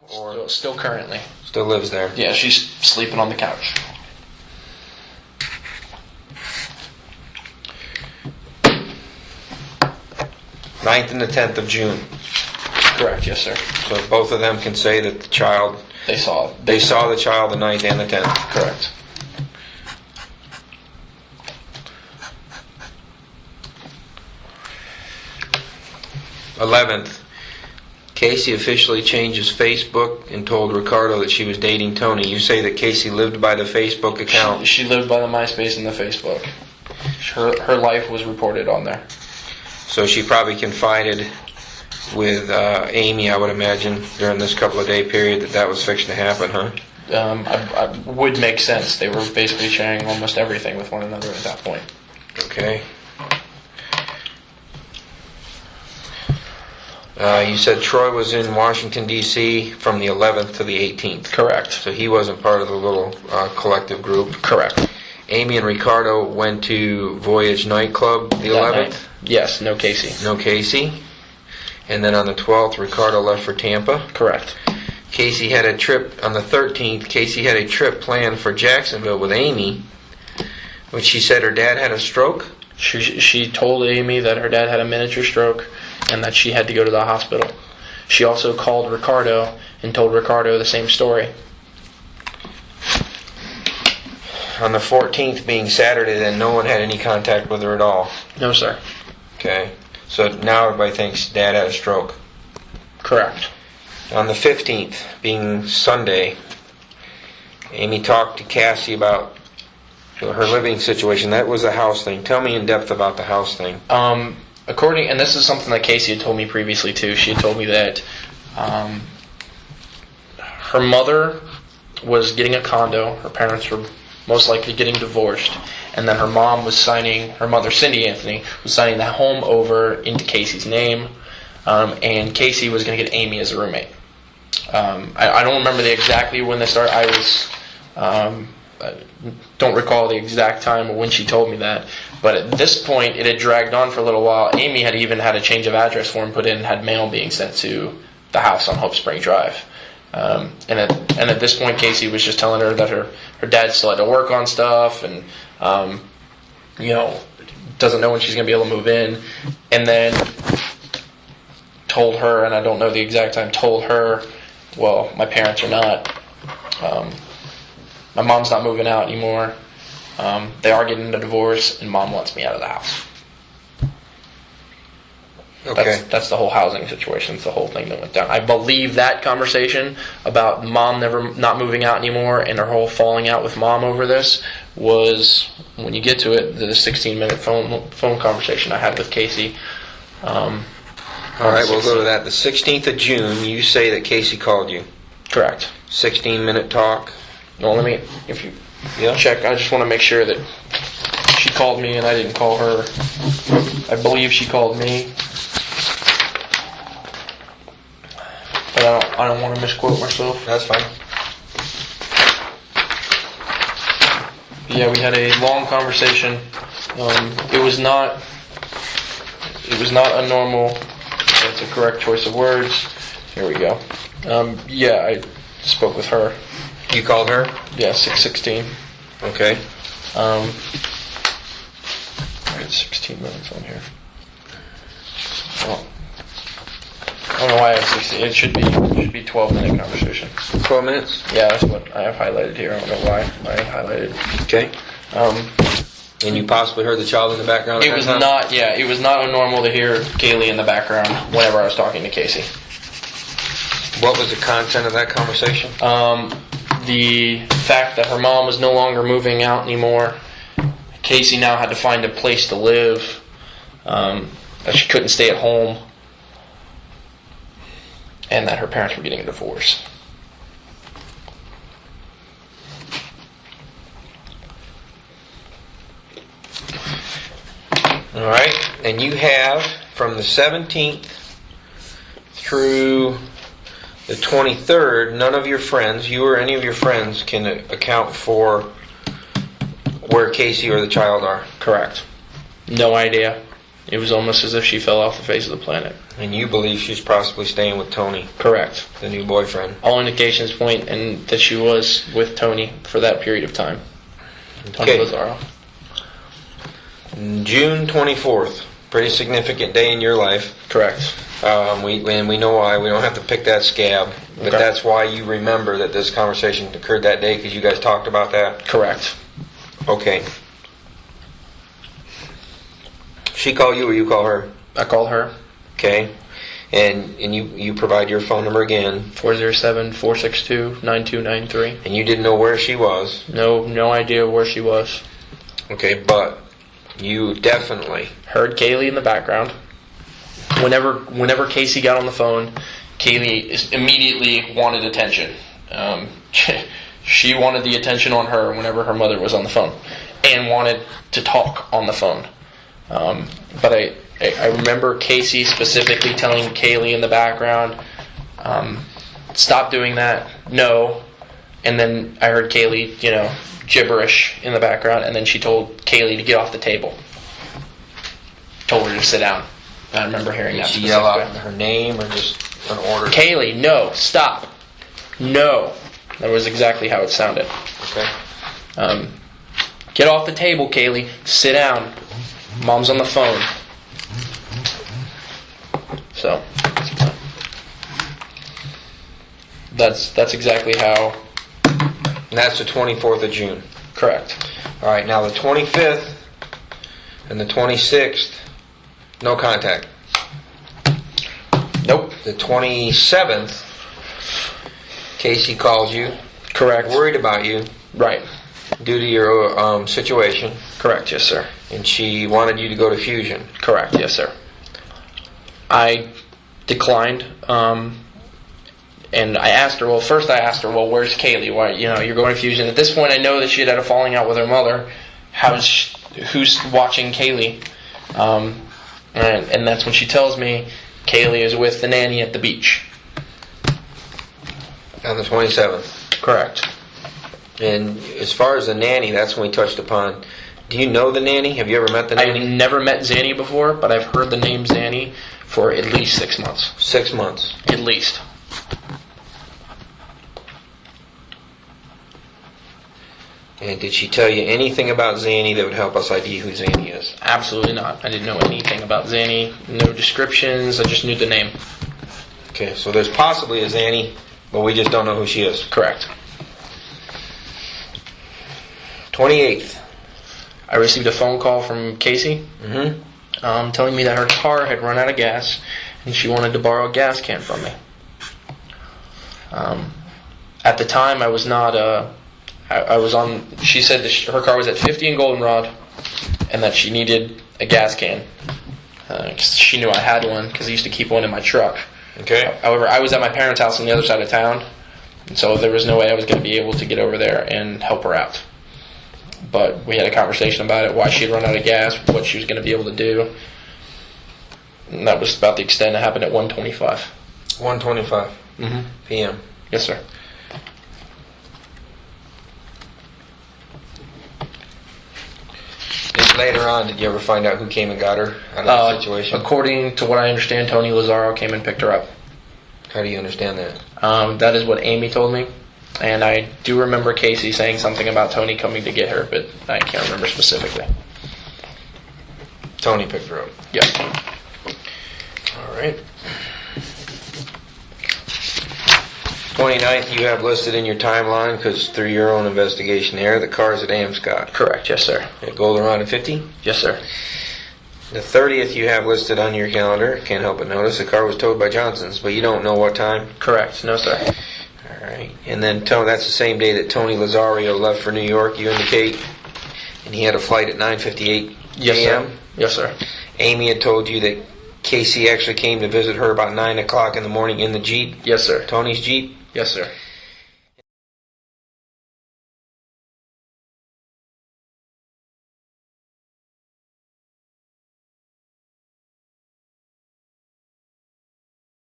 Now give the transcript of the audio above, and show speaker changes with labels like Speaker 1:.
Speaker 1: Or
Speaker 2: Still currently.
Speaker 1: still lives there?
Speaker 2: Yeah, she's sleeping on the couch.
Speaker 1: Ninth and the 10th of June.
Speaker 2: Correct, yes, sir.
Speaker 1: So both of them can say that the child,
Speaker 2: They saw
Speaker 1: the child the 9th and the 10th.
Speaker 2: Correct.
Speaker 1: Eleventh, Casey officially changed his Facebook and told Ricardo that she was dating Tony. You say that Casey lived by the Facebook account.
Speaker 2: She lived by the MySpace and the Facebook. Her life was reported on there.
Speaker 1: So she probably confided with Amy, I would imagine, during this couple of day period that was fixing to happen, huh?
Speaker 2: I would make sense. They were basically sharing almost everything with one another at that point.
Speaker 1: Okay. You said Troy was in Washington, D.C. from the 11th to the 18th.
Speaker 2: Correct.
Speaker 1: So he wasn't part of the little collective group.
Speaker 2: Correct.
Speaker 1: Amy and Ricardo went to Voyage nightclub the 11th.
Speaker 2: Night. Yes, no Casey.
Speaker 1: No Casey. And then on the 12th, Ricardo left for Tampa.
Speaker 2: Correct.
Speaker 1: Casey had a trip on the 13th. Casey had a trip planned for Jacksonville with Amy, when she said her dad had a stroke.
Speaker 2: She told Amy that her dad had a miniature stroke and that she had to go to the hospital. She also called Ricardo and told Ricardo the same story.
Speaker 1: On the 14th, being Saturday, then no one had any contact with her at all.
Speaker 2: No, sir.
Speaker 1: Okay. So now everybody thinks Dad had a stroke.
Speaker 2: Correct.
Speaker 1: On the 15th, being Sunday, Amy talked to Cassie about her living situation. That was the house thing. Tell me in depth about the house thing.
Speaker 2: And this is something that Casey had told me previously too. She had told me that her mother was getting a condo. Her parents were most likely getting divorced, and then her mother, Cindy Anthony, was signing the home over into Casey's name, and Casey was going to get Amy as a roommate. I don't remember exactly when they started. I don't recall the exact time when she told me that, but at this point it had dragged on for a little while. Amy had even had a change of address form put in and had mail being sent to the house on Hope Spring Drive. And at this point, Casey was just telling her that her dad still had to work on stuff, and doesn't know when she's going to be able to move in. And then told her, and I don't know the exact time, told her, well, my parents are not. My mom's not moving out anymore. They are getting a divorce, and Mom wants me out of the house.
Speaker 1: Okay.
Speaker 2: That's the whole housing situation. It's the whole thing that went down. I believe that conversation about Mom not moving out anymore and her whole falling out with Mom over this was, when you get to it, the 16-minute phone conversation I had with Casey.
Speaker 1: All right, we'll go to that. The 16th of June, you say that Casey called you.
Speaker 2: Correct.
Speaker 1: 16-minute talk.
Speaker 2: Well, if you check, I just want to make sure that she called me and I didn't call her. I believe she called me. But I don't want to misquote myself.
Speaker 1: That's fine.
Speaker 2: Yeah, we had a long conversation. It was not a normal. That's a correct choice of words. Here we go. Yeah, I spoke with her.
Speaker 1: You called her?
Speaker 2: Yeah, 6:16.
Speaker 1: Okay.
Speaker 2: I had 16 minutes on here. Well, I don't know why I have 16. It should be 12-minute conversation.
Speaker 1: 12 minutes?
Speaker 2: Yeah, that's what I have highlighted here. I don't know why I highlighted.
Speaker 1: Okay. And you possibly heard the child in the background?
Speaker 2: It was not. Yeah, it was not unnormal to hear Caylee in the background whenever I was talking to Casey.
Speaker 1: What was the content of that conversation?
Speaker 2: The fact that her mom was no longer moving out anymore. Casey now had to find a place to live. That she couldn't stay at home. And that her parents were getting a divorce.
Speaker 1: All right. And you have, from the 17th through the 23rd, none of your friends, you or any of your friends, can account for where Casey or the child are.
Speaker 2: Correct. No idea. It was almost as if she fell off the face of the planet.
Speaker 1: And you believe she's possibly staying with Tony,
Speaker 2: Correct.
Speaker 1: the new boyfriend.
Speaker 2: All indications point and that she was with Tony for that period of time. Tony
Speaker 1: Okay.
Speaker 2: Lazaro.
Speaker 1: June 24th, pretty significant day in your life.
Speaker 2: Correct.
Speaker 1: We know why. We don't have to pick that scab, but
Speaker 2: Okay.
Speaker 1: that's why you remember that this conversation occurred that day, because you guys talked about that.
Speaker 2: Correct.
Speaker 1: Okay. She call you or you call her?
Speaker 2: I called her.
Speaker 1: Okay. And you provide your phone number again.
Speaker 2: 407-462-9293.
Speaker 1: And you didn't know where she was.
Speaker 2: No idea where she was.
Speaker 1: Okay, but you definitely
Speaker 2: Heard Caylee in the background. Whenever Casey got on the phone, Caylee immediately wanted attention. She wanted the attention on her whenever her mother was on the phone, and wanted to talk on the phone. But I remember Casey specifically telling Caylee in the background, stop doing that, no. And then I heard Caylee, gibberish in the background, and then she told Caylee to get off the table. Told her to sit down. I remember hearing
Speaker 1: Did
Speaker 2: that.
Speaker 1: she yell out
Speaker 2: specifically.
Speaker 1: her name or just an order?
Speaker 2: Caylee, no, stop. No. That was exactly how it sounded.
Speaker 1: Okay.
Speaker 2: Get off the table, Caylee. Sit down. Mom's on the phone. So that's exactly how.
Speaker 1: And that's the 24th of June.
Speaker 2: Correct.
Speaker 1: All right, now the 25th and the 26th, no contact.
Speaker 2: Nope.
Speaker 1: The 27th, Casey calls you,
Speaker 2: Correct.
Speaker 1: worried about you
Speaker 2: Right.
Speaker 1: due to your situation,
Speaker 2: Correct. Yes, sir.
Speaker 1: and she wanted you to go to Fusion.
Speaker 2: Correct. Yes, sir. I declined. And I asked her. Well, first I asked her, where's Caylee? Why, you're going to Fusion. At this point, I know that she had a falling out with her mother. Who's watching Caylee? And that's when she tells me Caylee is with the nanny at the beach.
Speaker 1: On the 27th.
Speaker 2: Correct.
Speaker 1: And as far as the nanny, that's when we touched upon. Do you know the nanny? Have you ever met the
Speaker 2: I've
Speaker 1: nanny?
Speaker 2: never met Zanny before, but I've heard the name Zanny for at least 6 months.
Speaker 1: 6 months.
Speaker 2: At least.
Speaker 1: And did she tell you anything about Zanny that would help us ID who Zanny is?
Speaker 2: Absolutely not. I didn't know anything about Zanny. No descriptions. I just knew the name.
Speaker 1: Okay, so there's possibly a Zanny, but we just don't know who she is.
Speaker 2: Correct.
Speaker 1: 28th.
Speaker 2: I received a phone call from Casey telling me that her car had run out of gas and she wanted to borrow a gas can from me. At the time, I was not... I was on... She said that her car was at 50 in Goldenrod and that she needed a gas can. 'Cause she knew I had one because I used to keep one in my truck.
Speaker 1: Okay.
Speaker 2: However, I was at my parents' house on the other side of town, and so there was no way I was going to be able to get over there and help her out. But we had a conversation about it, why she had run out of gas, what she was going to be able to do. And that was about the extent. It happened at 1:25.
Speaker 1: 1:25 p.m.
Speaker 2: Yes, sir.
Speaker 1: Later on, did you ever find out who came and got her out of the situation?
Speaker 2: According to what I understand, Tony Lazaro came and picked her up.
Speaker 1: How do you understand that?
Speaker 2: That is what Amy told me. And I do remember Casey saying something about Tony coming to get her, but I can't remember specifically.
Speaker 1: Tony picked her up.
Speaker 2: Yeah.
Speaker 1: All right. 29th, you have listed in your timeline, because through your own investigation there, the car's at Amscott.
Speaker 2: Correct, yes, sir.
Speaker 1: At Goldenrod at 50?
Speaker 2: Yes, sir.
Speaker 1: The 30th you have listed on your calendar. Can't help but notice the car was towed by Johnson's, but you don't know what time?
Speaker 2: Correct, no, sir.
Speaker 1: All right. And then that's the same day that Tony Lazario left for New York, you indicate, and he had a flight at 9:58
Speaker 2: Yes,
Speaker 1: a.m.?
Speaker 2: sir. Yes, sir.
Speaker 1: Amy had told you that Casey actually came to visit her about 9 o'clock in the morning in the Jeep?
Speaker 2: Yes, sir.
Speaker 1: Tony's Jeep?
Speaker 2: Yes, sir.